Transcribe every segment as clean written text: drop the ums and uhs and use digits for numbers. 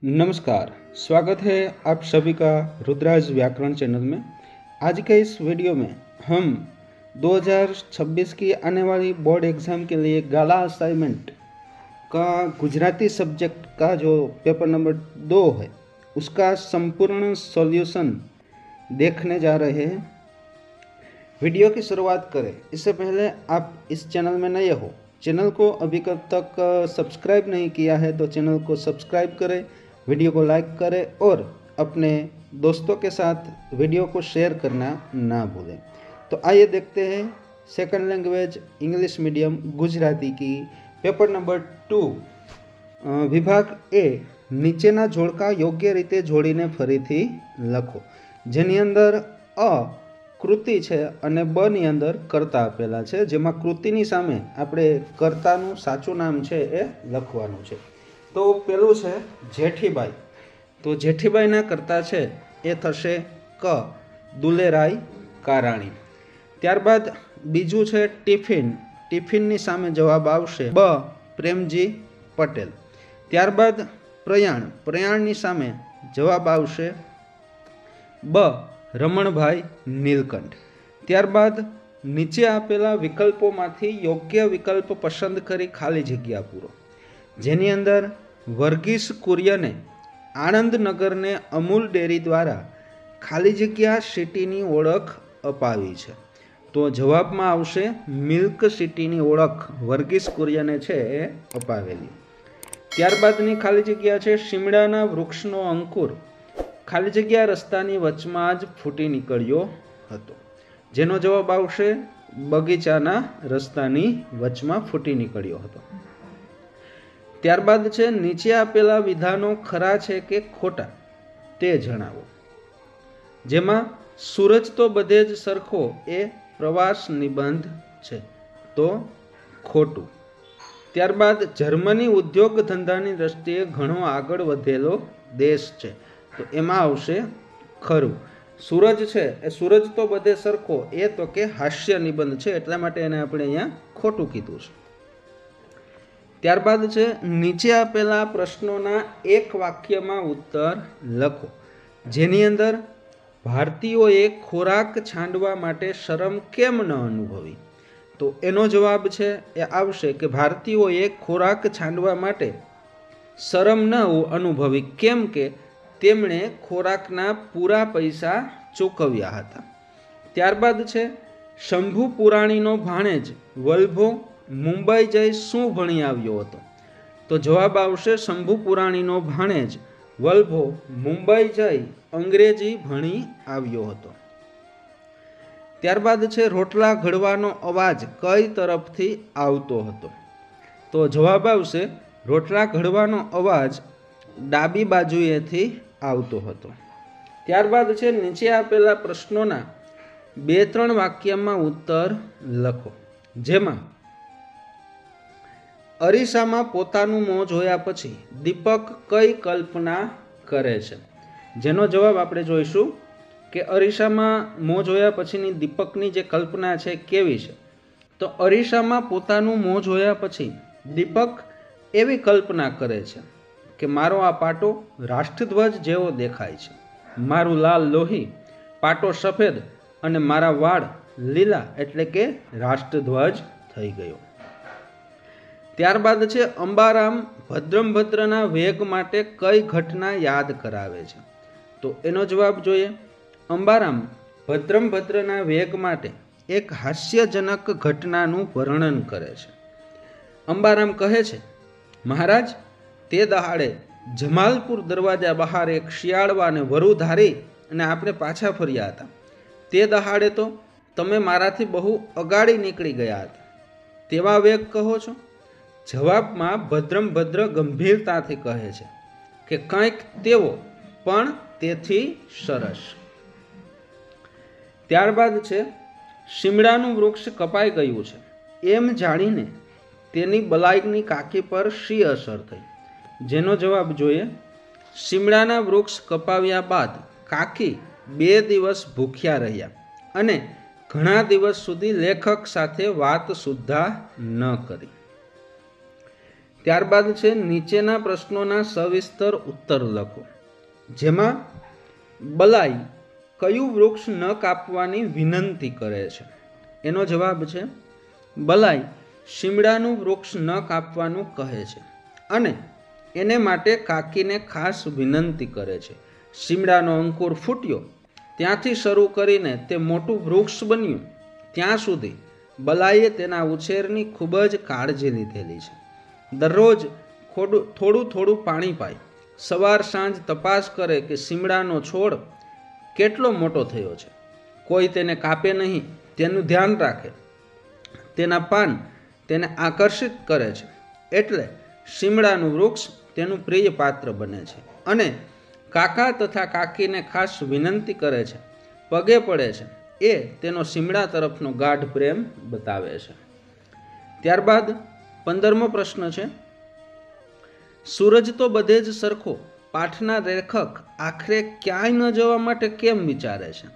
नमस्कार, स्वागत है आप सभी का रुद्राज व्याकरण चैनल में। आज के इस वीडियो में हम 2026 की आने वाली बोर्ड एग्ज़ाम के लिए गाला असाइनमेंट का गुजराती सब्जेक्ट का जो पेपर नंबर 2 है उसका संपूर्ण सॉल्यूशन देखने जा रहे हैं। वीडियो की शुरुआत करें इससे पहले आप इस चैनल में नए हो, चैनल को अभी तक सब्सक्राइब नहीं किया है तो चैनल को सब्सक्राइब करें, वीडियो को लाइक करें और अपने दोस्तों के साथ वीडियो को शेयर करना ना भूलें। तो आइए देखते हैं second language English medium Gujarati की पेपर नंबर 2 विभाग ए નીચેના જોડકા યોગ્ય રીતે જોડીને ફરીથી લખો, જેની અંદર અ કૃતિ છે અને બ ની અંદર કર્તા આપેલા છે, જેમાં કૃતિની સામે આપણે કર્તાનું સાચું નામ છે એ લખવાનું છે। તો પેલું છે જેઠીબાઈ, તો જેઠીબાઈના કર્તા છે એ થશે ક દુલેરાય કારાણી। ત્યારબાદ બીજું છે ટિફિન, ટિફિનની સામે જવાબ આવશે બ પ્રેમજી પટેલ। ત્યારબાદ પ્રયાણ, પ્રયાણની સામે જવાબ આવશે બ રમણભાઈ નીલકંઠ। ત્યારબાદ નીચે આપેલા વિકલ્પોમાંથી યોગ્ય વિકલ્પ પસંદ કરી ખાલી જગ્યા પૂરો, જેની અંદર વર્ગીસ કુરિયને આણંદનગરને અમૂલ ડેરી દ્વારા ખાલી જગ્યા સિટીની ઓળખ અપાવી છે, તો જવાબમાં આવશે મિલ્ક સિટીની ઓળખ વર્ગીસ કુરિયને છે એ અપાવેલી। ત્યારબાદની ખાલી જગ્યા છે શિમડાના વૃક્ષનો અંકુર ખાલી જગ્યા રસ્તાની વચમાં જ ફૂટી નીકળ્યો હતો, જેનો જવાબ આવશે બગીચાના રસ્તાની વચમાં ફૂટી નીકળ્યો હતો। ત્યારબાદ છે નીચે આપેલા વિધાનો ખરા છે કે ખોટા તે જણાવો, જેમાં સૂરજ તો બધે જ સરખો એ પ્રવાસ નિબંધ છે, તો ખોટું। ત્યારબાદ જર્મની ઉદ્યોગ ધંધાની દ્રષ્ટિએ ઘણો આગળ વધેલો દેશ છે, તો એમાં આવશે ખરું। સૂરજ છે એ સૂરજ તો બધે સરખો એ તો કે હાસ્ય નિબંધ છે, એટલા માટે એને આપણે અહીંયા ખોટું કીધું છે। ત્યારબાદ છે નીચે આપેલા પ્રશ્નોના એક વાક્યમાં ઉત્તર લખો, જેની અંદર ભારતીયોએ ખોરાક છાંડવા માટે શરમ કેમ ન અનુભવી, તો એનો જવાબ છે એ આવશે કે ભારતીયોએ ખોરાક છાંડવા માટે શરમ ન અનુભવી કેમ કે તેમણે ખોરાકના પૂરા પૈસા ચૂકવ્યા હતા। ત્યારબાદ છે શંભુ પુરાણીનો ભાણેજ વલ્ભો મુંબઈ જઈ શું ભણી આવ્યો હતો, તો જવાબ આવશે શંભુ પુરાણીનો ભાણેજ વલ્ભો મુંબઈ જઈ અંગ્રેજી ભણી આવ્યો હતો। ત્યારબાદ છે રોટલા ઘડવાનો અવાજ કઈ તરફથી આવતો હતો, તો જવાબ આવશે રોટલા ઘડવાનો અવાજ ડાબી બાજુએથી આવતો હતો। ત્યારબાદ છે નીચે આપેલા પ્રશ્નોના 2-3 વાક્યમાં ઉત્તર લખો, જેમાં અરીસામાં પોતાનું મોં જોયા પછી દીપક કઈ કલ્પના કરે છે, જેનો જવાબ આપણે જોઈશું કે અરીસામાં મોં જોયા પછીની દીપકની જે કલ્પના છે કેવી છે, તો અરીસામાં પોતાનું મોં જોયા પછી દીપક એવી કલ્પના કરે છે કે મારો આ પાટો રાષ્ટ્રધ્વજ જેવો દેખાય છે, મારું લાલ લોહી, પાટો સફેદ અને મારા વાળ લીલા એટલે કે રાષ્ટ્રધ્વજ થઈ ગયો। ત્યારબાદ છે અંબારામ ભદ્રંભદ્રના વેગ માટે કઈ ઘટના યાદ કરાવે છે, તો એનો જવાબ જોઈએ અંબારામ ભદ્રંભદ્રના વેગ માટે એક હાસ્યજનક ઘટનાનું વર્ણન કરે છે। અંબારામ કહે છે, મહારાજ તે દહાડે જમાલપુર દરવાજા બહાર એક શિયાળવાને વરુ ધારી અને આપણે પાછા ફર્યા હતા, તે દહાડે તો તમે મારાથી બહુ અગાડી નીકળી ગયા હતા, તેવા વેગ કહો છો? જવાબમાં ભદ્રંભદ્ર ગંભીરતાથી કહે છે કે કંઈક તેવો પણ તેથી સરસ। ત્યારબાદ છે શિમડાનું વૃક્ષ કપાઈ ગયું છે એમ જાણીને તેની બલાઈની કાકી પર શી અસર થઈ, જેનો જવાબ જોઈએ શિમડાના વૃક્ષ કપાવ્યા બાદ કાકી 2 દિવસ ભૂખ્યા રહ્યા અને ઘણા દિવસ સુધી લેખક સાથે વાત સુદ્ધા ન કરી। ત્યારબાદ છે નીચેના પ્રશ્નોના સવિસ્તર ઉત્તર લખો, જેમાં બલાઈ કયું વૃક્ષ ન કાપવાની વિનંતી કરે છે? એનો જવાબ છે બલાઈ શીમડાનું વૃક્ષ ન કાપવાનું કહે છે અને એને માટે કાકીને ખાસ વિનંતી કરે છે. શીમડાનો અંકુર ફૂટ્યો ત્યાંથી શરૂ કરીને તે મોટું વૃક્ષ બન્યું ત્યાં સુધી બલાઈએ તેના ઉછેરની ખૂબ જ કાળજી લીધેલી છે. દરરોજ થોડું થોડું પાણી પાય, સવાર સાંજ તપાસ કરે કે શીમડાનો છોડ કેટલો મોટો થયો છે, કોઈ તેને કાપે નહીં તેનું ધ્યાન રાખે. તેના પાન તેને આકર્ષિત કરે છે એટલે શીમડાનું વૃક્ષ તેનું પ્રિય પાત્ર બને છે અને કાકા તથા કાકીને ખાસ વિનંતી કરે છે, પગે પડે છે. એ તેનો શીમડા તરફનો ગાઢ પ્રેમ બતાવે છે. ત્યારબાદ 15મો પ્રશ્ન છે, સૂરજ તો બધે જ સરખો પાઠના લેખક આખરે ક્યાંય ન જવા માટે કેમ વિચારે છે?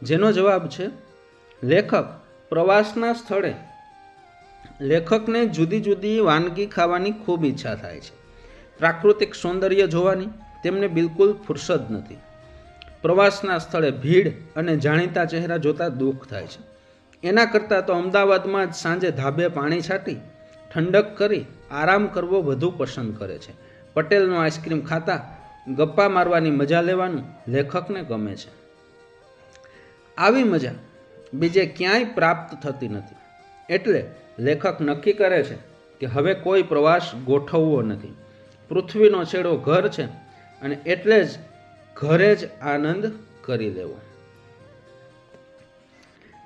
જેનો જવાબ છે લેખક પ્રવાસના સ્થળે લેખકને જુદી જુદી વાનગી ખાવાની ખૂબ ઈચ્છા થાય છે. પ્રાકૃતિક સૌંદર્ય જોવાની તેમને બિલકુલ ફુરસદ નથી. પ્રવાસના સ્થળે ભીડ અને જાણીતા ચહેરા જોતા દુઃખ થાય છે. એના કરતાં તો અમદાવાદમાં જ સાંજે ધાબે પાણી છાંટી ઠંડક કરી આરામ કરવો વધુ પસંદ કરે છે. પટેલનો આઈસ્ક્રીમ ખાતા ગપ્પા મારવાની મજા લેવાનું લેખકને ગમે છે. આવી મજા બીજે ક્યાંય પ્રાપ્ત થતી નથી એટલે લેખક નક્કી કરે છે કે હવે કોઈ પ્રવાસ ગોઠવવો નથી. પૃથ્વીનો છેડો ઘર છે અને એટલે જ ઘરે જ આનંદ કરી લેવો.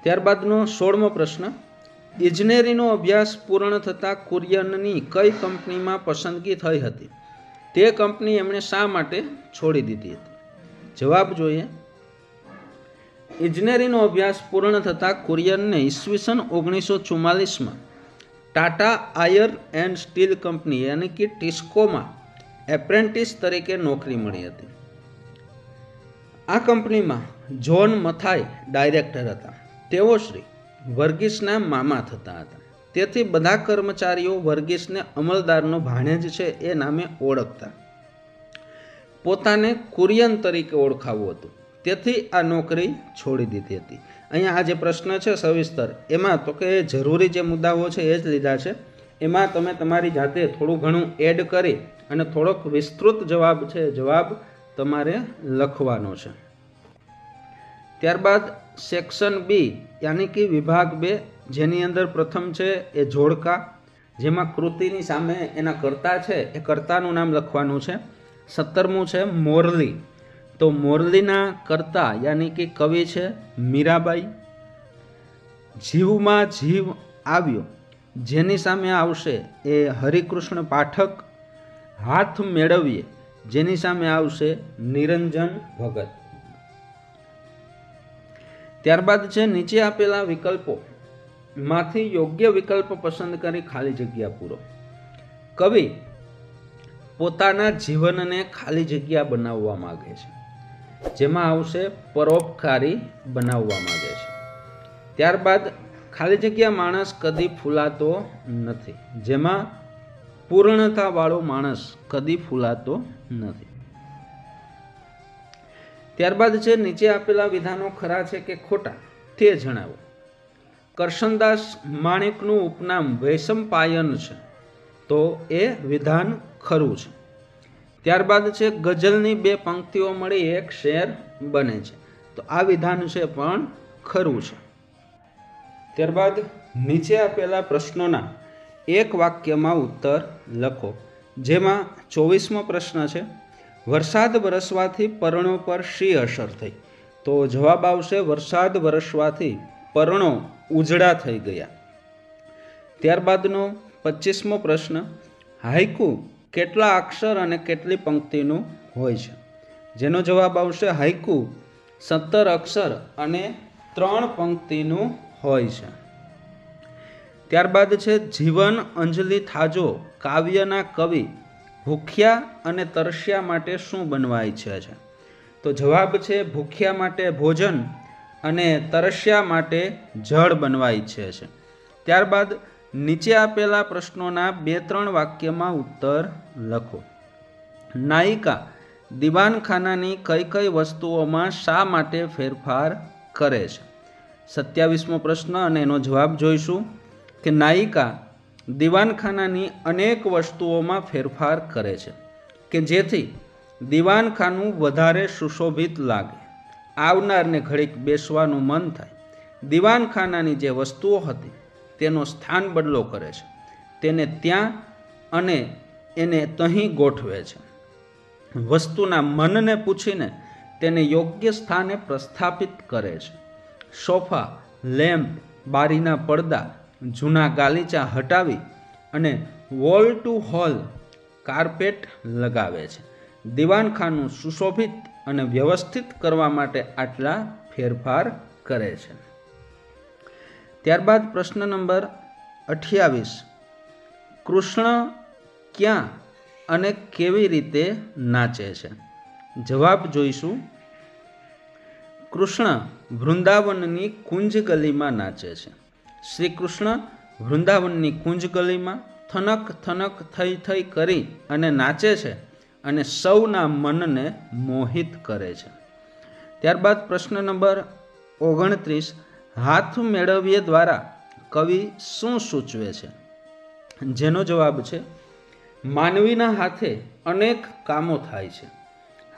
ત્યારબાદનો 16મો પ્રશ્ન, ઇજનેરીનો અભ્યાસ પૂર્ણ થતાં કુરિયનની કઈ કંપનીમાં પસંદગી થઈ હતી? તે કંપની એમણે શા માટે છોડી દીધી હતી? જવાબ જોઈએ. ઇજનેરીનો અભ્યાસ પૂર્ણ થતાં કુરિયનને ઈસવીસન 1944માં Tata iron and steel company યાની કે ટિસ્કોમાં એપ્રેન્ટિસ તરીકે નોકરી મળી હતી. આ કંપનીમાં જ્હોન મથાઈ ડાયરેક્ટર હતા. તેઓ શ્રી વર્ગીસના મામા થતા હતા. તેથી બધા કર્મચારીઓ વર્ગીસને અમલદારનો ભાણેજ છે એ નામે ઓળખતા. પોતાને કુરિયન તરીકે ઓળખાવું હતું, તેથી આ નોકરી છોડી દીધી હતી. અહીંયા આ જે પ્રશ્ન છે સવિસ્તર, એમાં તો કે જરૂરી જે મુદ્દાઓ છે એ જ લીધા છે. એમાં તમે તમારી જાતે થોડું ઘણું એડ કરી અને થોડોક વિસ્તૃત જવાબ છે જવાબ તમારે લખવાનો છે. ત્યારબાદ સેક્શન બી યાની કે વિભાગ 2, જેની અંદર પ્રથમ છે એ જોડકા, જેમાં કૃતિની સામે એના કર્તા છે એ કર્તાનું નામ લખવાનું છે. 17મું છે મોરલી, તો મોરલીના કર્તા યાની કે કવિ છે મીરાબાઈ. જીવમાં જીવ આવ્યો, જેની સામે આવશે એ હરિકૃષ્ણ પાઠક. હાથ મેળવીએ, જેની સામે આવશે નિરંજન ભગત. ત્યારબાદ છે નીચે આપેલા વિકલ્પો માંથી યોગ્ય વિકલ્પ પસંદ કરી ખાલી જગ્યા પૂરો. કવિ પોતાના જીવનને ખાલી જગ્યા બનાવવા માંગે છે, જેમાં આવશે પરોપકારી બનાવવા માંગે છે. ત્યારબાદ ખાલી જગ્યા માણસ કદી ફૂલાતો નથી, જેમાં પૂર્ણતાવાળો માણસ કદી ફૂલાતો નથી. ત્યારબાદ છે નીચે આપેલા વિધાનો ખરા છે કે ખોટા તે જણાવો. કરશનદાસ માણેકનું ઉપનામ વૈશંપાયન છે, તો એ વિધાન ખરું છે. ત્યારબાદ છે ગઝલની 2 પંક્તિઓ મળી એક શેર બને છે, તો આ વિધાન છે પણ ખરું છે. ત્યારબાદ નીચે આપેલા પ્રશ્નોના એક વાક્યમાં ઉત્તર લખો, જેમાં 24મો પ્રશ્ન છે વરસાદ વરસવાથી પર્ણો પર શી અસર થઈ? તો જવાબ આવશે વરસાદ વરસવાથી પર્ણો ઉજળા થઈ ગયા. ત્યારબાદનો 25મો પ્રશ્ન, હાઇકુ કેટલા અક્ષર અને કેટલી પંક્તિનું હોય છે? જેનો જવાબ આવશે હાઇકુ 17 અક્ષર અને 3 પંક્તિનું હોય છે. ત્યારબાદ છે જીવન અંજલિ થાજો કાવ્યના કવિ ભૂખ્યા અને તરસ્યા માટે શું બનવા ઈચ્છે છે? તો જવાબ છે ભૂખ્યા માટે ભોજન અને તરસ્યા માટે જળ બનવા ઈચ્છે છે. ત્યારબાદ નીચે આપેલા પ્રશ્નોના 2-3 વાક્યમાં ઉત્તર લખો. નાયિકા દીવાનખાનાની કઈ કઈ વસ્તુઓમાં શા માટે ફેરફાર કરે છે? 27મો પ્રશ્ન અને એનો જવાબ જોઈશું કે નાયિકા દીવાનખાનાની અનેક વસ્તુઓમાં ફેરફાર કરે છે કે જેથી દીવાનખાનું વધારે સુશોભિત લાગે, આવનારને ઘડીક બેસવાનું મન થાય. દીવાનખાનાની જે વસ્તુઓ હતી તેનો સ્થાન બદલો કરે છે, તેને ત્યાં અને એને તહીં ગોઠવે છે. વસ્તુના મનને પૂછીને તેને યોગ્ય સ્થાને પ્રસ્થાપિત કરે છે. સોફા, લેમ્પ, બારીના પડદા, જૂના ગાલીચા હટાવી અને વોલ ટુ હોલ કાર્પેટ લગાવે છે. દીવાનખાનું સુશોભિત અને વ્યવસ્થિત કરવા માટે આટલા ફેરફાર કરે છે. ત્યારબાદ પ્રશ્ન નંબર 28. કૃષ્ણ ક્યાં અને કેવી રીતે નાચે છે? જવાબ જોઈશું. કૃષ્ણ વૃંદાવનની કુંજ ગલીમાં નાચે છે. શ્રી કૃષ્ણ વૃંદાવનની કુંજ ગલીમાં થનક થનક થઈ થઈ કરી અને નાચે છે અને સૌના મનને મોહિત કરે છે. ત્યારબાદ પ્રશ્ન નંબર 29. હાથ મેળવ્ય દ્વારા કવિ શું સૂચવે છે? જેનો જવાબ છે માનવીના હાથે અનેક કામો થાય છે.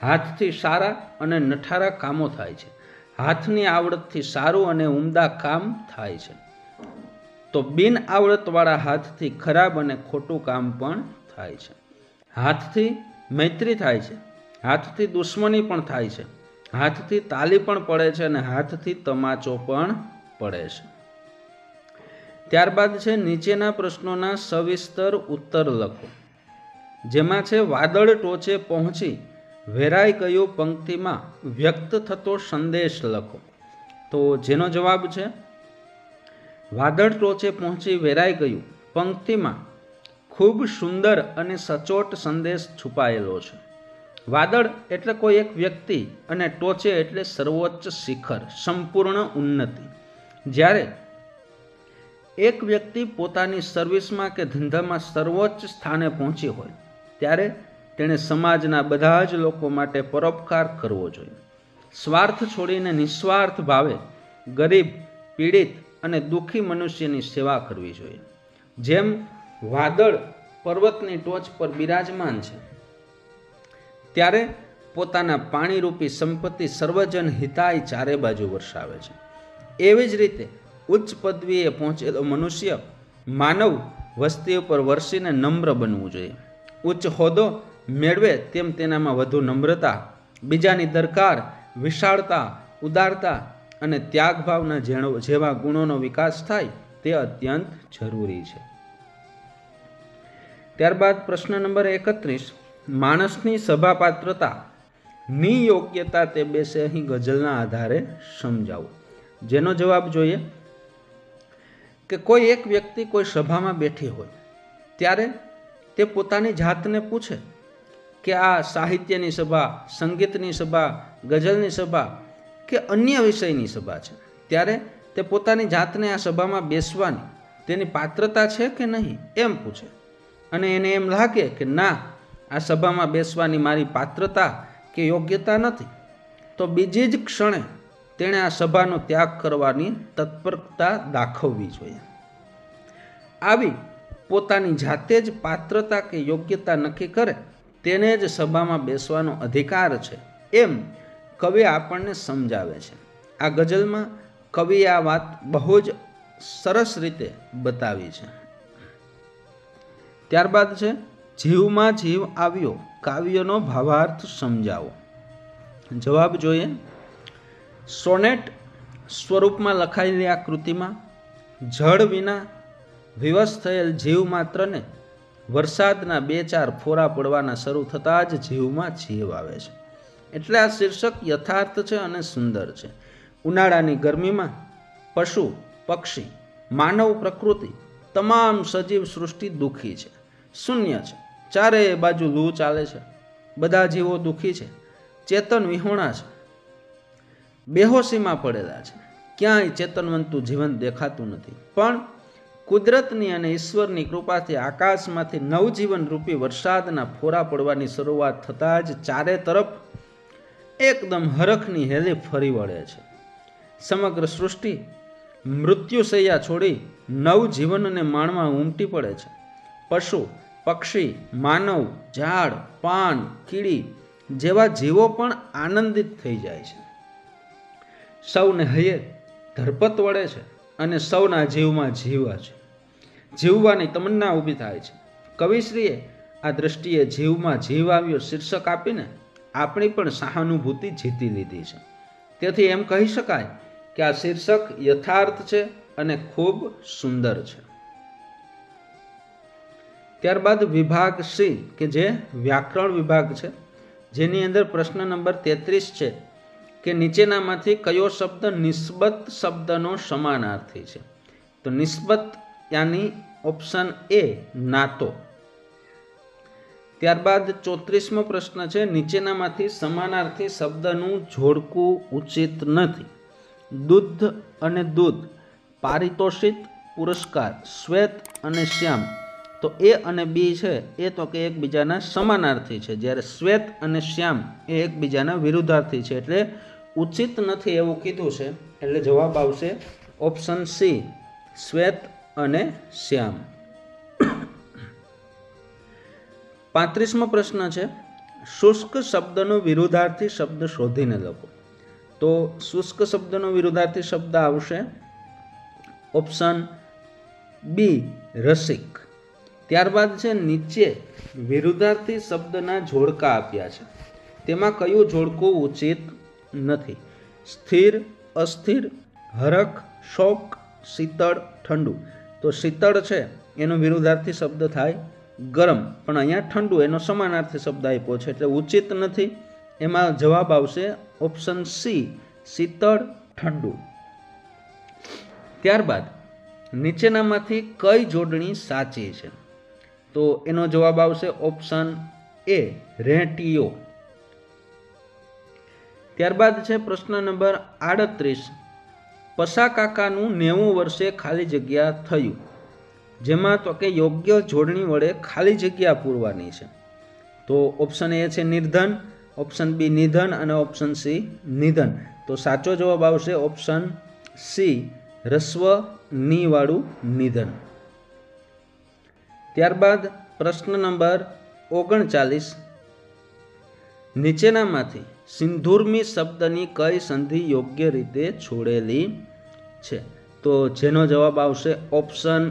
હાથથી સારા અને નઠારા કામો થાય છે. હાથની આવડતથી સારું અને ઉમદા કામ થાય છે, તો બિન આવડતવાળા હાથથી ખરાબ અને ખોટું કામ પણ થાય છે. હાથથી મૈત્રી થાય છે, હાથથી દુશ્મની પણ થાય છે, હાથથી તાલી પણ પડે છે અને હાથથી તમાચો પણ પડે છે. ત્યારબાદ છે નીચેના પ્રશ્નોના સવિસ્તર ઉત્તર લખો. જેમાં છે વાદળ ટોચે પહોંચી વેરાઈ ગયું પંક્તિમાં વ્યક્ત થતો સંદેશ લખો. તો જેનો જવાબ છે વાદળ ટોચે પહોંચી વેરાઈ ગયું પંક્તિમાં ખૂબ સુંદર અને સચોટ સંદેશ છુપાયેલો છે. વાદળ એટલે કોઈ એક વ્યક્તિ અને ટોચે એટલે સર્વોચ્ચ શિખર, સંપૂર્ણ ઉન્નતિ. જ્યારે એક વ્યક્તિ પોતાની સર્વિસમાં કે ધંધામાં સર્વોચ્ચ સ્થાને પહોંચી હોય ત્યારે તેણે સમાજના બધા જ લોકો માટે પરોપકાર કરવો જોઈએ. સ્વાર્થ છોડીને નિસ્વાર્થ ભાવે ગરીબ, પીડિત અને દુઃખી મનુષ્યની સેવા કરવી જોઈએ. જેમ વાદળ પર્વતની ટોચ પર બિરાજમાન છે ત્યારે પોતાના પાણીરૂપી સંપત્તિ સર્વજન હિતાય ચારે બાજુ વરસાવે છે, એવી જ રીતે ઉચ્ચ પદવીએ પહોંચેલો મનુષ્ય માનવ વસ્તી ઉપર વરસીને નમ્ર બનવું જોઈએ. ઉચ્ચ હોદ્દો મેળવે તેમ તેનામાં વધુ નમ્રતા, બીજાની દરકાર, વિશાળતા, ઉદારતા અને ત્યાગભાવના જેવા ગુણોનો વિકાસ થાય તે અત્યંત જરૂરી છે. ત્યારબાદ પ્રશ્ન નંબર 31. માણસની સભાપાત્રતા ની યોગ્યતા તે બેસે અહીં ગઝલના આધારે સમજાવો. જેનો જવાબ જોઈએ કે કોઈ એક વ્યક્તિ કોઈ સભામાં બેઠી હોય ત્યારે તે પોતાની જાતને પૂછે કે આ સાહિત્યની સભા, સંગીતની સભા, ગઝલની સભા કે અન્ય વિષયની સભા છે, ત્યારે તે પોતાની જાતને આ સભામાં બેસવાની તેની પાત્રતા છે કે નહીં એમ પૂછે. અને એને એમ લાગે કે ના, આ સભામાં બેસવાની મારી પાત્રતા કે યોગ્યતા નથી, તો બીજી જ ક્ષણે તેણે આ સભાનો ત્યાગ કરવાની તત્પરતા દાખવવી જોઈએ. આવી પોતાની જાતે જ પાત્રતા કે યોગ્યતા નક્કી કરે તેને જ સભામાં બેસવાનો અધિકાર છે એમ કવિ આપણને સમજાવે છે. આ ગઝલમાં કવિએ આ વાત બહુ જ સરસ રીતે બતાવી છે. ત્યારબાદ છે જીવમાં જીવ આવ્યો કાવ્યનો ભાવાર્થ સમજાવો. જવાબ જોઈએ. સોનેટ સ્વરૂપમાં લખાયેલી આ કૃતિમાં જળ વિના વિવશ થયેલ જીવ માત્રને વરસાદના 2-4 ફોરા પડવાના શરૂ થતાં જ જીવમાં જીવ આવે છે. એટલે આ શીર્ષક યથાર્થ છે અને સુંદર છે. ઉનાળાની ગરમીમાં પશુ, પક્ષી, માનવ પ્રકૃતિ તમામ સજીવ સૃષ્ટિ દુઃખી છે, શૂન્ય છે. ચારે બાજુ લૂ ચાલે છે, બધા જીવો દુઃખી છે, ચેતન વિહોણા છે, બેહોશીમાં પડેલા છે, ક્યાંય ચેતનવંતું જીવન દેખાતું નથી. પણ કુદરતની અને ઈશ્વરની કૃપાથી આકાશમાંથી નવજીવન રૂપી વરસાદના ફોરા પડવાની શરૂઆત થતાં જ ચારે તરફ એકદમ હરખની હેલી ફરી વળે છે. સમગ્ર સૃષ્ટિ મૃત્યુશૈયા છોડી નવજીવનને માણવા ઉમટી પડે છે. પશુ, પક્ષી, માનવ, ઝાડ, પાન, કીડી જેવા જીવો પણ આનંદિત થઈ જાય છે. સૌને હૈયે ધરપત વળે છે અને સૌના જીવમાં જીવવાની તમન્ના ઊભી થાય છે. કવિશ્રીએ આ દ્રષ્ટિએ જીવમાં જીવ આવ્યો શીર્ષક આપીને આપણી પણ સહાનુભૂતિ જીતી લીધી છે. તેથી એમ કહી શકાય કે આ શીર્ષક યથાર્થ છે અને ખૂબ સુંદર છે. ત્યારબાદ વિભાગ સી કે જે વ્યાકરણ વિભાગ છે, જેની અંદર પ્રશ્ન નંબર 33 છે કે નીચેનામાંથી કયો શબ્દ નિસ્બત શબ્દનો સમાનાર્થી છે? તો નિસ્બત યાની ઓપ્શન એ નાતો. ત્યારબાદ 34મો પ્રશ્ન છે નીચેનામાંથી સમાનાર્થી શબ્દનું જોડકું ઉચિત નથી. દૂધ અને દૂધ, પારિતોષિક, પુરસ્કાર, શ્વેત અને શ્યામ. તો એ અને બી છે એ તો કે એકબીજાના સમાનાર્થી છે, જ્યારે શ્વેત અને શ્યામ એ એકબીજાના વિરુદ્ધાર્થી છે, એટલે ઉચિત નથી એવું કીધું છે. એટલે જવાબ આવશે ઓપ્શન સી, શ્વેત અને શ્યામ. 35મો પ્રશ્ન છે શુષ્ક શબ્દનો વિરુદ્ધાર્થી શબ્દ શોધીને લખો. તો શુષ્ક શબ્દનો વિરુદ્ધાર્થી શબ્દ આવશે ઓપ્શન બી, રસિક. ત્યારબાદ છે નીચે વિરુદ્ધાર્થી શબ્દના જોડકા આપ્યા છે, તેમાં કયું જોડકું ઉચિત નથી? સ્થિર, અસ્થિર, હરખ, શોક, શીતળ, ઠંડુ. તો શીતળ છે એનો વિરુદ્ધાર્થી શબ્દ થાય ગરમ, પણ અહીંયા ઠંડુ એનો સમાનાર્થી શબ્દ આપ્યો છે, એટલે ઉચિત નથી. એમાં જવાબ આવશે ઓપ્શન સી, શીતળ, ઠંડુ. ત્યારબાદ નીચેનામાંથી કઈ જોડણી સાચી છે? તો એનો જવાબ આવશે ઓપ્શન એ, રેંટિયો. ત્યારબાદ છે પ્રશ્ન નંબર 38. પસા કાકાનું 90 વર્ષે ખાલી જગ્યા થયું, જેમાં તો કે યોગ્ય જોડણી વડે ખાલી જગ્યા પૂરવાની છે. તો ઓપ્શન એ છે નિર્ધન, ઓપ્શન બી નિધન અને ઓપ્શન સી નિધન. તો સાચો જવાબ આવશે ઓપ્શન સી, રસ્વ ની વાળું નિધન. ત્યારબાદ પ્રશ્ન નંબર 39. નીચેનામાંથી સિંધુર્મી શબ્દની કઈ સંધિ યોગ્ય રીતે છોડેલી છે? તો જેનો જવાબ આવશે ઓપ્શન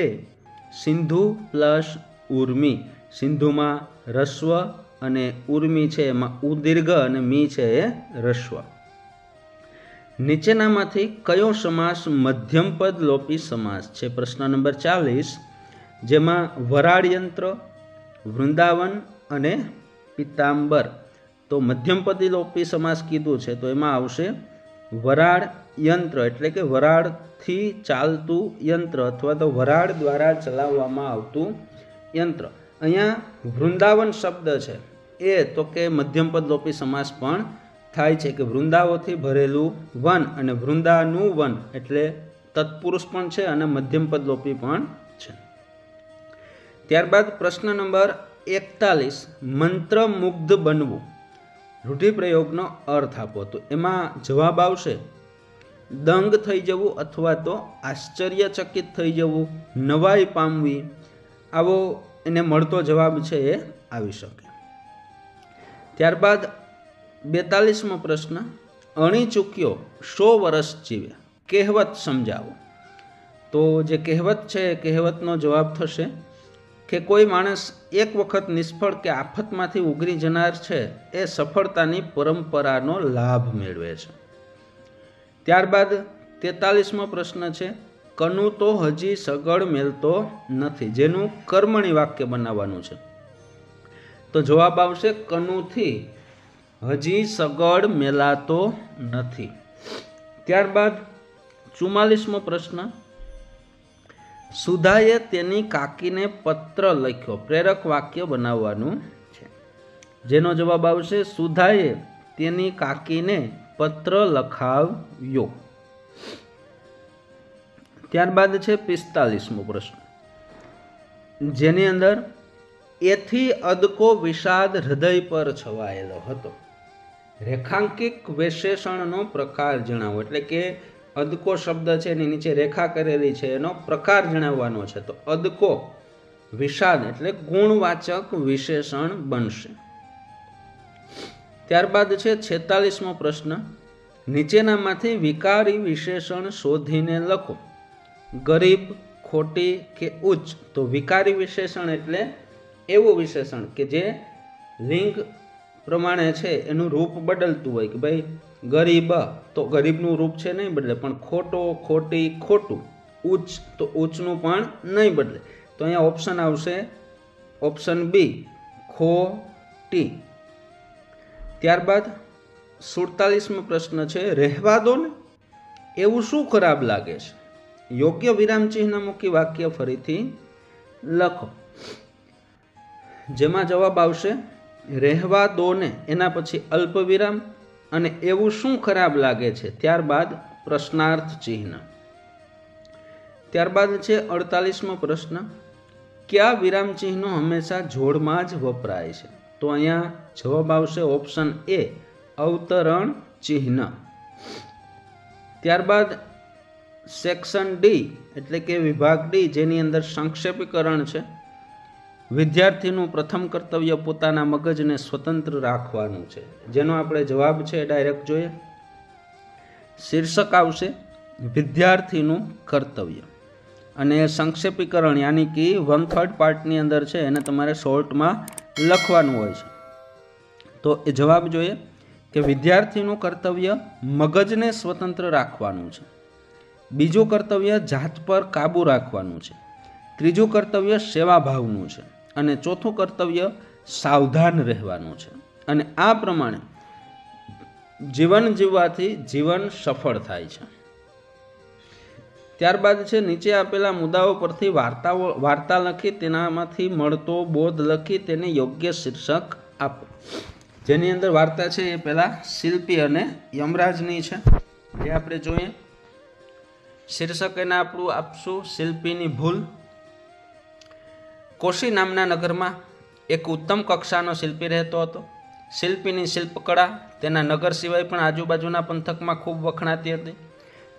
એ, સિંધુ પ્લસ ઉર્મી. સિંધુમાં રસ્વ અને ઉર્મી છે એમાં ઉ દીર્ઘ અને મી છે એ રસ્વ. નીચેનામાંથી કયો સમાસ મધ્યમપદ લોપી સમાસ છે? પ્રશ્ન નંબર 40, જેમાં વરાળ યંત્ર, વૃંદાવન અને પિતાંબર. તો મધ્યમપદી લોપી સમાસ કીધું છે, તો એમાં આવશે વરાળ યંત્ર, એટલે કે વરાળથી ચાલતું યંત્ર અથવા તો વરાળ દ્વારા ચલાવવામાં આવતું યંત્ર. અહીંયા વૃંદાવન શબ્દ છે એ તો કે મધ્યમપદ લોપી સમાસ પણ થાય છે, કે વૃંદાઓથી ભરેલું વન, અને વૃંદાનું વન એટલે તત્પુરુષ પણ છે અને મધ્યમપદ લોપી પણ છે. ત્યારબાદ પ્રશ્ન નંબર 41. મંત્રમુગ્ધ બનવું રૂઢિપ્રયોગનો અર્થ આપો. તો એમાં જવાબ આવશે દંગ થઈ જવું અથવા તો આશ્ચર્યચકિત થઈ જવું, નવાઈ પામવી. આવો એને મળતો જવાબ છે એ આવી શકે. ત્યારબાદ 42મો પ્રશ્ન. અણી ચૂક્યો 100 વર્ષ જીવે, કહેવત સમજાવો. તો જે કહેવત છે કહેવતનો જવાબ થશે કે કોઈ માણસ એક વખત નિષ્ફળ કે આફતમાંથી ઉગરી જનાર છે એ સફળતાની પરંપરાનો લાભ મેળવે છે. ત્યારબાદ 43મો પ્રશ્ન છે. કનુ તો હજી સગડ મેલતો નથી, જેનું કર્મણી વાક્ય બનાવવાનું છે. તો જવાબ આવશે કનુથી હજી સગડ મેલાતો નથી. ત્યારબાદ 44મો પ્રશ્ન. સુધાએ તેની કાકીને પત્ર લખ્યો, પ્રેરક વાક્ય બનાવવાનું છે. જેનો જવાબ આવશે સુધાએ તેની કાકીને પત્ર લખાવ્યો. ત્યારબાદ છે 45મો પ્રશ્ન, જેની અંદર એથી અદકો વિષાદ હૃદય પર છવાયેલો હતો. રેખાંકિત વિશેષણનો પ્રકાર જણાવો. એટલે કે અદકો શબ્દ છે એની નીચે રેખા કરેલી છે, એનો પ્રકાર જણાવવાનો છે. તો અદકો વિષાદ એટલે ગુણવાચક વિશેષણ બનશે. ત્યારબાદ છે 46મો પ્રશ્ન, નીચેનામાંથી વિકારી વિશેષણ શોધીને લખો. ગરીબ, ખોટી કે ઉચ્ચ. તો વિકારી વિશેષણ એટલે એવું વિશેષણ કે જે લિંગ પ્રમાણે છે એનું રૂપ બદલતું હોય. કે ભાઈ ગરીબ તો ગરીબનું રૂપ છે નહીં બદલે, પણ ખોટો, ખોટી, ખોટું. ઉચ્ચ તો ઉચ્ચનું પણ નહીં બદલે. તો અહીંયા ઓપ્શન આવશે ઓપ્શન બી, ખોટી. ત્યારબાદ 47મો પ્રશ્ન છે, રહેવા દો ને, એવું શું ખરાબ લાગે છે? યોગ્ય વિરામ ચિહ્ન મૂકી વાક્ય ફરીથી લખો. જેમાં જવાબ આવશે રહેવા દો ને, એના પછી અલ્પ વિરામ અને એવું શું ખરાબ લાગે છે, ત્યારબાદ પ્રશ્નાર્થ ચિહ્ન. ત્યારબાદ છે 48મો પ્રશ્ન, કયા વિરામ ચિહ્નો હંમેશા જોડમાં જ વપરાય છે? તો અહીંયા જવાબ આવશે ઓપ્શન એ, અવતરણ ચિહ્ન. ત્યારબાદ સેક્શન ડી એટલે કે વિભાગ ડી, જેની અંદર સંક્ષેપીકરણ છે. વિદ્યાર્થીનું પ્રથમ કર્તવ્ય પોતાના મગજને સ્વતંત્ર રાખવાનું છે. જેનો આપણે જવાબ છે ડાયરેક્ટ જોઈએ. શીર્ષક આવશે વિદ્યાર્થીનું કર્તવ્ય, અને સંક્ષેપીકરણ યાની કે 1/3 પાર્ટની અંદર છે, એને તમારે શોર્ટમાં લખવાનું હોય છે. તો એ જવાબ જોઈએ કે વિદ્યાર્થીનું કર્તવ્ય મગજને સ્વતંત્ર રાખવાનું છે. બીજું કર્તવ્ય જાત પર કાબૂ રાખવાનું છે. ત્રીજું કર્તવ્ય સેવાભાવનું છે. અને ચોથું કર્તવ્ય સાવધાન રહેવાનું છે. અને આ પ્રમાણે જીવન જીવવાથી જીવન સફળ થાય છે. ત્યારબાદ છે નીચે આપેલા મુદ્દાઓ પરથી વાર્તા લખી તેનામાંથી મળતો બોધ લખી તેને યોગ્ય શીર્ષક આપો. જેની અંદર વાર્તા છે એ પહેલાં શિલ્પી અને યમરાજની છે, જે આપણે જોઈએ. શીર્ષક એને આપણું આપશું શિલ્પીની ભૂલ. કોશી નામના નગરમાં એક ઉત્તમ કક્ષાનો શિલ્પી રહેતો હતો. શિલ્પીની શિલ્પકળા તેના નગર સિવાય પણ આજુબાજુના પંથકમાં ખૂબ વખણાતી હતી.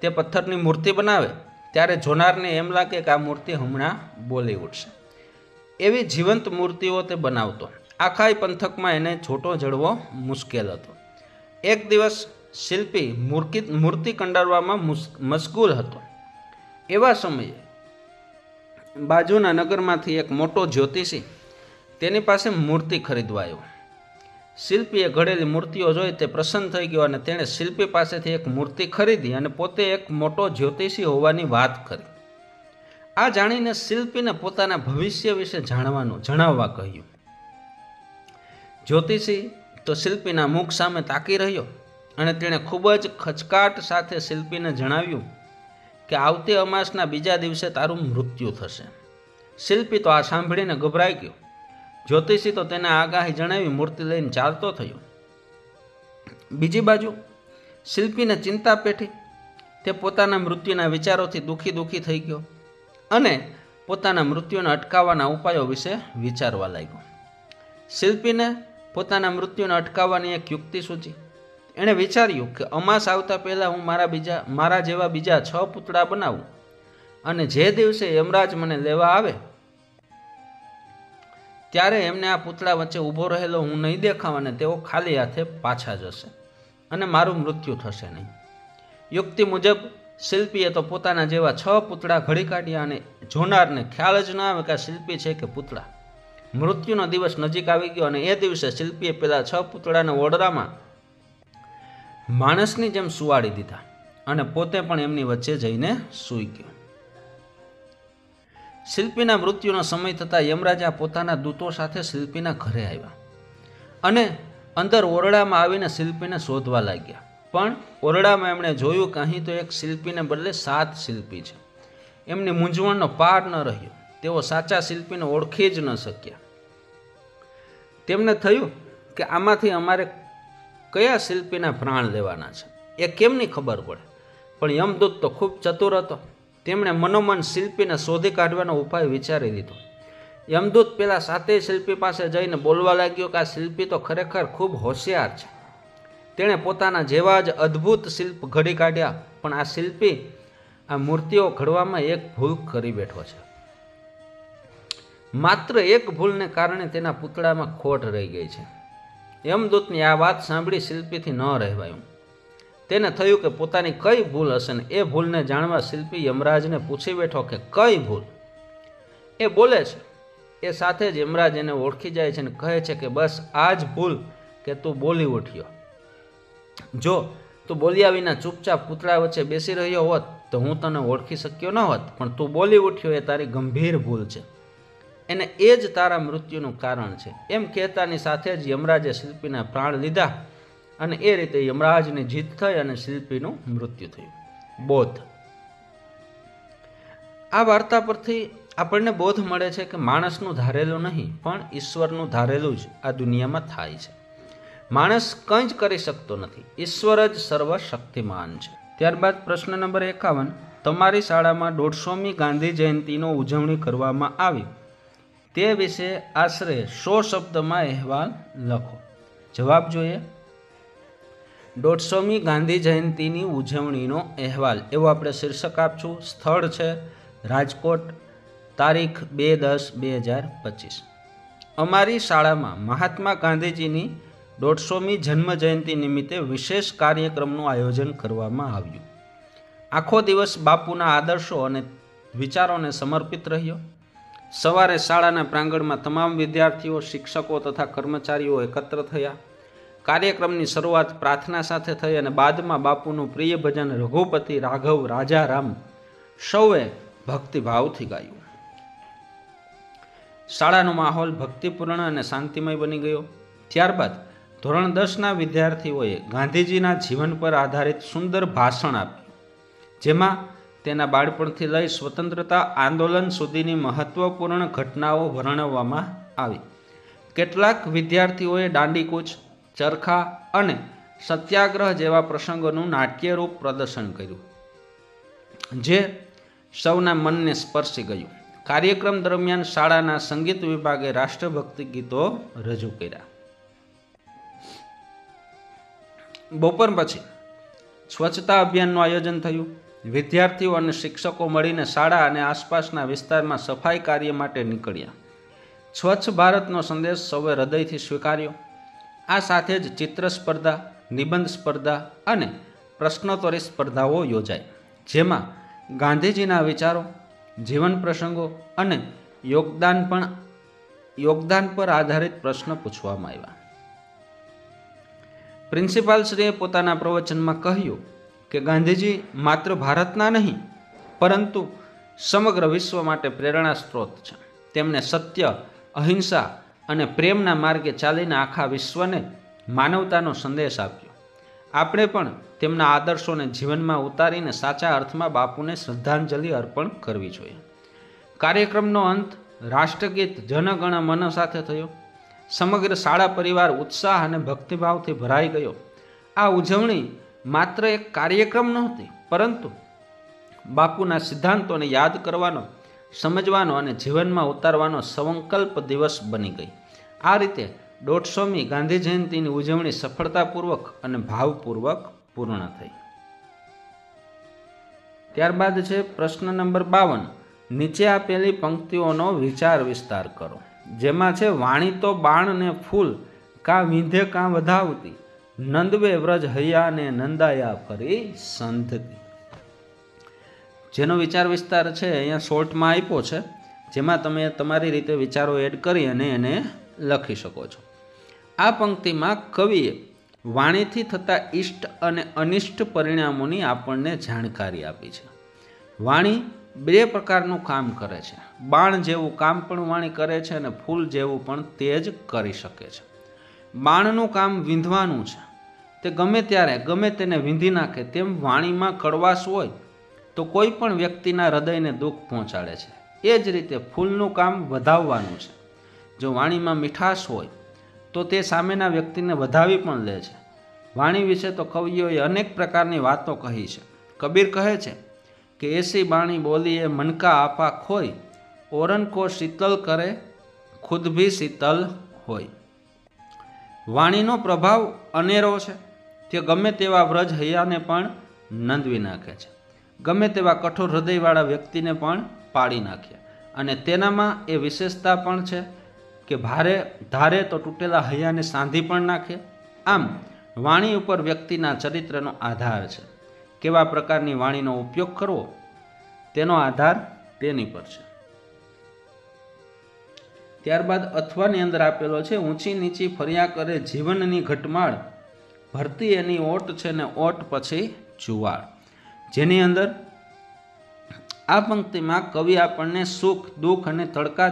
તે પથ્થરની મૂર્તિ બનાવે ત્યારે જોનારને એમ લાગે કે આ મૂર્તિ હમણાં બોલી ઉઠશે. એવી જીવંત મૂર્તિઓ તે બનાવતો. આખા પંથકમાં એને છોટો જડવો મુશ્કેલ હતો. એક દિવસ શિલ્પી મૂર્તિ કંડારવામાં મશગુલ હતો. એવા સમયે બાજુના નગરમાંથી એક મોટો જ્યોતિષી તેની પાસે મૂર્તિ ખરીદવા આવ્યો. શિલ્પીએ ઘડેલી મૂર્તિઓ જોઈ તે પ્રસન્ન થઈ ગયો અને તેણે શિલ્પી પાસેથી એક મૂર્તિ ખરીદી અને પોતે એક મોટો જ્યોતિષી હોવાની વાત કરી. આ જાણીને શિલ્પીને પોતાના ભવિષ્ય વિશે જણાવવા કહ્યું. જ્યોતિષી તો શિલ્પીના મુખ સામે તાકી રહ્યો અને તેણે ખૂબ જ ખચકાટ સાથે શિલ્પીને જણાવ્યું કે આવતી અમાસના બીજા દિવસે તારું મૃત્યુ થશે. શિલ્પી તો આ સાંભળીને ગભરાઈ ગયો. જ્યોતિષી તો તેને આગાહી જણાવી મૂર્તિ લઈને ચાલતો થયો. બીજી બાજુ શિલ્પીને ચિંતા પેઠી. તે પોતાના મૃત્યુના વિચારોથી દુઃખી થઈ ગયો અને પોતાના મૃત્યુને અટકાવવાના ઉપાયો વિશે વિચારવા લાગ્યો. શિલ્પીને પોતાના મૃત્યુને અટકાવવાની એક યુક્તિ સૂચી. એણે વિચાર્યું કે અમાસ આવતા પહેલાં હું મારા જેવા બીજા 6 પૂતળા બનાવું અને જે દિવસે યમરાજ મને લેવા આવે ત્યારે એમને આ પૂતળા વચ્ચે ઊભો રહેલો હું નહીં દેખાવ અને તેઓ ખાલી હાથે પાછા જશે અને મારું મૃત્યુ થશે નહીં. યુક્તિ મુજબ શિલ્પીએ તો પોતાના જેવા 6 પૂતળા ઘડી કાઢ્યા અને જોનારને ખ્યાલ જ ન આવે કે આ શિલ્પી છે કે પૂતળા. મૃત્યુનો દિવસ નજીક આવી ગયો અને એ દિવસે શિલ્પીએ પેલા 6 પૂતળાને ઓરડામાં માણસની જેમ સુવાડી દીધા અને પોતે પણ એમની વચ્ચે જઈને સૂઈ ગયો. શિલ્પીના મૃત્યુનો સમય થતાં યમરાજા પોતાના દૂતો સાથે શિલ્પીના ઘરે આવ્યા અને અંદર ઓરડામાં આવીને શિલ્પીને શોધવા લાગ્યા. પણ ઓરડામાં એમણે જોયું કે અહીં તો એક શિલ્પીને બદલે 7 શિલ્પી છે. એમની મૂંઝવણનો પાર ન રહ્યો. તેઓ સાચા શિલ્પીને ઓળખી જ ન શક્યા. તેમને થયું કે આમાંથી અમારે કયા શિલ્પીના પ્રાણ લેવાના છે એ કેમની ખબર પડે. પણ યમદૂત તો ખૂબ ચતુર હતો. તેમણે મનોમન શિલ્પીને શોધી કાઢવાનો ઉપાય વિચારી લીધો. યમદૂત પેલા સાતેય શિલ્પી પાસે જઈને બોલવા લાગ્યો કે આ શિલ્પી તો ખરેખર ખૂબ હોશિયાર છે. તેણે પોતાના જેવા જ અદ્ભુત શિલ્પ ઘડી કાઢ્યા, પણ આ શિલ્પી આ મૂર્તિઓ ઘડવામાં એક ભૂલ કરી બેઠો છે. માત્ર એક ભૂલને કારણે તેના પૂતળામાં ખોટ રહી ગઈ છે. યમદૂતની આ વાત સાંભળી શિલ્પીથી ન રહેવાયું. તેને થયું કે પોતાની કઈ ભૂલ હશે ને એ ભૂલને જાણવા શિલ્પી યમરાજને પૂછી બેઠો કે કઈ ભૂલ. એ બોલે છે એ સાથે જ યમરાજ એને ઓળખી જાય છે અને કહે છે કે બસ આ જ ભૂલ કે તું બોલી ઉઠ્યો. જો તું બોલ્યા વિના ચૂપચાપ પૂતળા વચ્ચે બેસી રહ્યો હોત તો હું તને ઓળખી શક્યો ન હોત, પણ તું બોલી ઉઠ્યો એ તારી ગંભીર ભૂલ છે. એને એ જ તારા મૃત્યુનું કારણ છે. એમ કહેતાની સાથે જ યમરાજે શિલ્પીના પ્રાણ લીધા અને એ રીતે યમરાજની જીત થઈ અને શિલ્પીનું મૃત્યુ થયું. બોધ. આ વાર્તા પરથી આપણને બોધ મળે છે કે માણસનું ધારેલું નહીં પણ ઈશ્વરનું ધારેલું જ આ દુનિયામાં થાય છે. માણસ કંઈ જ કરી શકતો નથી, ઈશ્વર જ સર્વશક્તિમાન છે. ત્યારબાદ પ્રશ્ન નંબર 51. તમારી શાળામાં 150મી ગાંધી જયંતિનો ઉજવણી કરવામાં આવી તે વિશે આશરે 100 શબ્દમાં અહેવાલ લખો. જવાબ જોઈએ. 150મી ગાંધી જયંતિની ઉજવણીનો અહેવાલ એવો આપણે શીર્ષક આપશું. સ્થળ છે રાજકોટ, તારીખ 2/10/2025. અમારી શાળામાં મહાત્મા ગાંધીજીની 150મી જન્મ જયંતિ નિમિત્તે વિશેષ કાર્યક્રમનું આયોજન કરવામાં આવ્યું. આખો દિવસ બાપુના આદર્શો અને વિચારોને સમર્પિત રહ્યો. સવારે શાળાના પ્રાંગણમાં તમામ વિદ્યાર્થીઓ, શિક્ષકો તથા કર્મચારીઓ એકત્ર થયા. કાર્યક્રમની શરૂઆત પ્રાર્થના સાથે થઈ અને બાદમાં બાપુનું પ્રિય ભજન રઘુપતિ રાઘવ રાજા રામ સૌએ ભક્તિભાવથી ગાયું. શાળાનો માહોલ ભક્તિપૂર્ણ અને શાંતિમય બની ગયો. ત્યારબાદ ધોરણ 10ના વિદ્યાર્થીઓએ ગાંધીજીના જીવન પર આધારિત સુંદર ભાષણ આપ્યું, જેમાં તેના બાળપણથી લઈ સ્વતંત્રતા આંદોલન સુધીની મહત્વપૂર્ણ ઘટનાઓ વર્ણવવામાં આવી. કેટલાક વિદ્યાર્થીઓએ દાંડીકૂચ, ચરખા અને સત્યાગ્રહ જેવા પ્રસંગોનું નાટ્યરૂપ પ્રદર્શન કર્યું, જે સૌના મનને સ્પર્શી ગયું. કાર્યક્રમ દરમિયાન શાળાના સંગીત વિભાગે રાષ્ટ્રભક્તિ ગીતો રજૂ કર્યા. બપોર પછી સ્વચ્છતા અભિયાનનું આયોજન થયું. વિદ્યાર્થીઓ અને શિક્ષકો મળીને શાળા અને આસપાસના વિસ્તારમાં સફાઈ કાર્ય માટે નીકળ્યા. સ્વચ્છ ભારતનો સંદેશ સૌએ હૃદયથી સ્વીકાર્યો. આ સાથે જ ચિત્ર સ્પર્ધા, નિબંધ સ્પર્ધા અને પ્રશ્નોત્તરી સ્પર્ધાઓ યોજાઈ, જેમાં ગાંધીજીના વિચારો, જીવન પ્રસંગો અને યોગદાન પર આધારિત પ્રશ્ન પૂછવામાં આવ્યા. પ્રિન્સિપાલશ્રીએ પોતાના પ્રવચનમાં કહ્યું કે ગાંધીજી માત્ર ભારતના નહીં પરંતુ સમગ્ર વિશ્વ માટે પ્રેરણા સ્ત્રોત છે. તેમણે સત્ય, અહિંસા અને પ્રેમના માર્ગે ચાલીને આખા વિશ્વને માનવતાનો સંદેશ આપ્યો. આપણે પણ તેમના આદર્શોને જીવનમાં ઉતારીને સાચા અર્થમાં બાપુને શ્રદ્ધાંજલિ અર્પણ કરવી જોઈએ. કાર્યક્રમનો અંત રાષ્ટ્રગીત જન ગણ મન સાથે થયો. સમગ્ર શાળા પરિવાર ઉત્સાહ અને ભક્તિભાવથી ભરાઈ ગયો. આ ઉજવણી માત્ર એક કાર્યક્રમ નહોતી, પરંતુ બાપુના સિદ્ધાંતોને યાદ કરવાનો, સમજવાનો અને જીવનમાં ઉતારવાનો સંકલ્પ દિવસ બની ગઈ. આ રીતે 150મી ગાંધી જયંતિની ઉજવણી સફળતાપૂર્વક અને ભાવપૂર્વક પૂર્ણ થઈ. ત્યારબાદ છે પ્રશ્ન નંબર 52. નીચે આપેલી પંક્તિઓનો વિચાર વિસ્તાર કરો, જેમાં છે વાણી તો બાણ ને ફૂલ, કાં વિંધે કાં વધાવતી, નંદવે વ્રજ હૈયા ને નંદાયા ફરી સંધતી. જેનો વિચાર વિસ્તાર છે અહીંયા શોર્ટમાં આપ્યો છે, જેમાં તમે તમારી રીતે વિચારો એડ કરી અને એને લખી શકો છો. આ પંક્તિમાં કવિએ વાણીથી થતા ઇષ્ટ અને અનિષ્ટ પરિણામોની આપણને જાણકારી આપી છે. વાણી બે પ્રકારનું કામ કરે છે. બાણ જેવું કામ પણ વાણી કરે છે અને ફૂલ જેવું પણ તે જ કરી શકે છે. બાણનું કામ વીંધવાનું છે. તે ગમે ત્યારે ગમે તેને વીંધી નાખે. તેમ વાણીમાં કડવાશ હોય તો કોઈ પણ વ્યક્તિના હૃદયને દુઃખ પહોંચાડે છે. એ જ રીતે ફૂલનું કામ વધાવવાનું છે. જો વાણીમાં મીઠાશ હોય તો તે સામેના વ્યક્તિને વધાવી પણ લે છે. વાણી વિશે તો કવિઓએ અનેક પ્રકારની વાતો કહી છે. કબીર કહે છે કે એસી બાणी बोलिए मन का आपा खोई औरन को शीतल करे खुद भी शीतल होय। वाणीनो प्रभाव अनेरो छे, ते गमे तेवा व्रज हૈયાને પણ નંદવી નાખે છે, ગમે તેવા કઠોર હૃદયવાળા વ્યક્તિને પણ પાડી નાખે, અને તેનામાં એ વિશેષતા પણ છે કે ભારે ધારે તો તૂટેલા હૈયાને સાંધી પણ નાખે। આમ વાણી ઉપર વ્યક્તિના ચરિત્રનો આધાર છે। કેવા પ્રકારની વાણીનો ઉપયોગ કરવો તેનો આધાર તેની પર છે। ત્યારબાદ અથવાની અંદર આપેલો છે, ઊંચી નીચી ફર્યા કરે જીવનની ઘટમાળ, ભરતી એની ઓટ છે ને ઓટ પછી જુવાળ। જેની અંદર આ પંક્તિમાં કવિ આપણને સુખ દુઃખ અને તડકા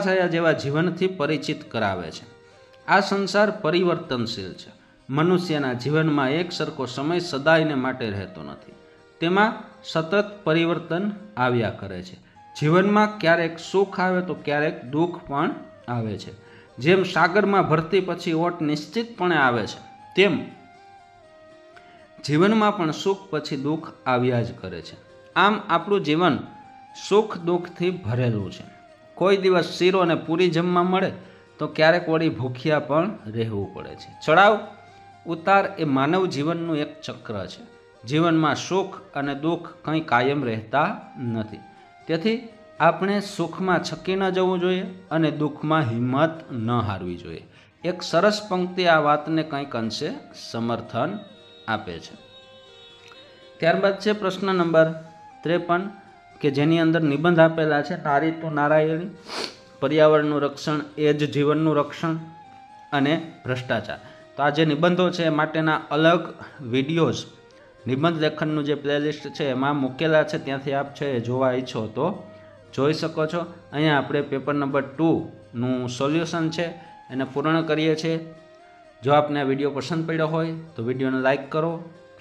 છાયા જેવા જીવનથી પરિચિત કરાવે છે। આ સંસાર પરિવર્તનશીલ છે। મનુષ્યના જીવનમાં એક સરખો સમય સદાયને માટે રહેતો નથી, તેમાં સતત પરિવર્તન આવ્યા કરે છે। જીવનમાં ક્યારેક સુખ આવે તો ક્યારેક દુઃખ પણ આવે છે। જેમ સાગરમાં ભરતી પછી ઓટ નિશ્ચિતપણે આવે છે, તેમ જીવનમાં પણ સુખ પછી દુઃખ આવ્યા જ કરે છે। આમ આપણું જીવન સુખ દુઃખથી ભરેલું છે। કોઈ દિવસ શીરો અને પૂરી જમવા મળે તો ક્યારેક વળી ભૂખ્યા પણ રહેવું પડે છે। ચડાવ ઉતાર એ માનવ જીવનનું એક ચક્ર છે। જીવનમાં સુખ અને દુઃખ કંઈ કાયમ રહેતા નથી, તેથી આપણે સુખમાં છકી ન જવું જોઈએ અને દુઃખમાં હિંમત ન હારવી જોઈએ। એક સરસ પંક્તિ આ વાતને કંઈક અંશે સમર્થન આપે છે। ત્યારબાદ છે પ્રશ્ન નંબર 53 કે જેની અંદર નિબંધ આપેલા છે, નારી તો નારાયણી, પર્યાવરણનું રક્ષણ એ જ જીવનનું રક્ષણ અને ભ્રષ્ટાચાર। તો આ જે નિબંધો છે એ માટેના અલગ વિડીયોઝ નિબંધ લેખનનું જે પ્લેલિસ્ટ છે એમાં મૂકેલા છે, ત્યાંથી આપ છે જોવા ઈચ્છો તો જોઈ શકો છો। અહીંયા આપણે પેપર નંબર 2નું સોલ્યુશન છે એને પૂર્ણ કરીએ છીએ। જો આપને આ વિડીયો પસંદ પડ્યો હોય તો વિડીયોને લાઇક કરો,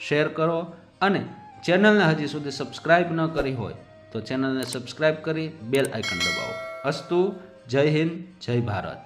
શેર કરો, અને ચેનલને હજી સુધી સબસ્ક્રાઈબ ન કરી હોય તો ચેનલને સબસ્ક્રાઈબ કરી બેલ આઇકન દબાવો। અસ્તુ, જય હિન્દ, જય ભારત।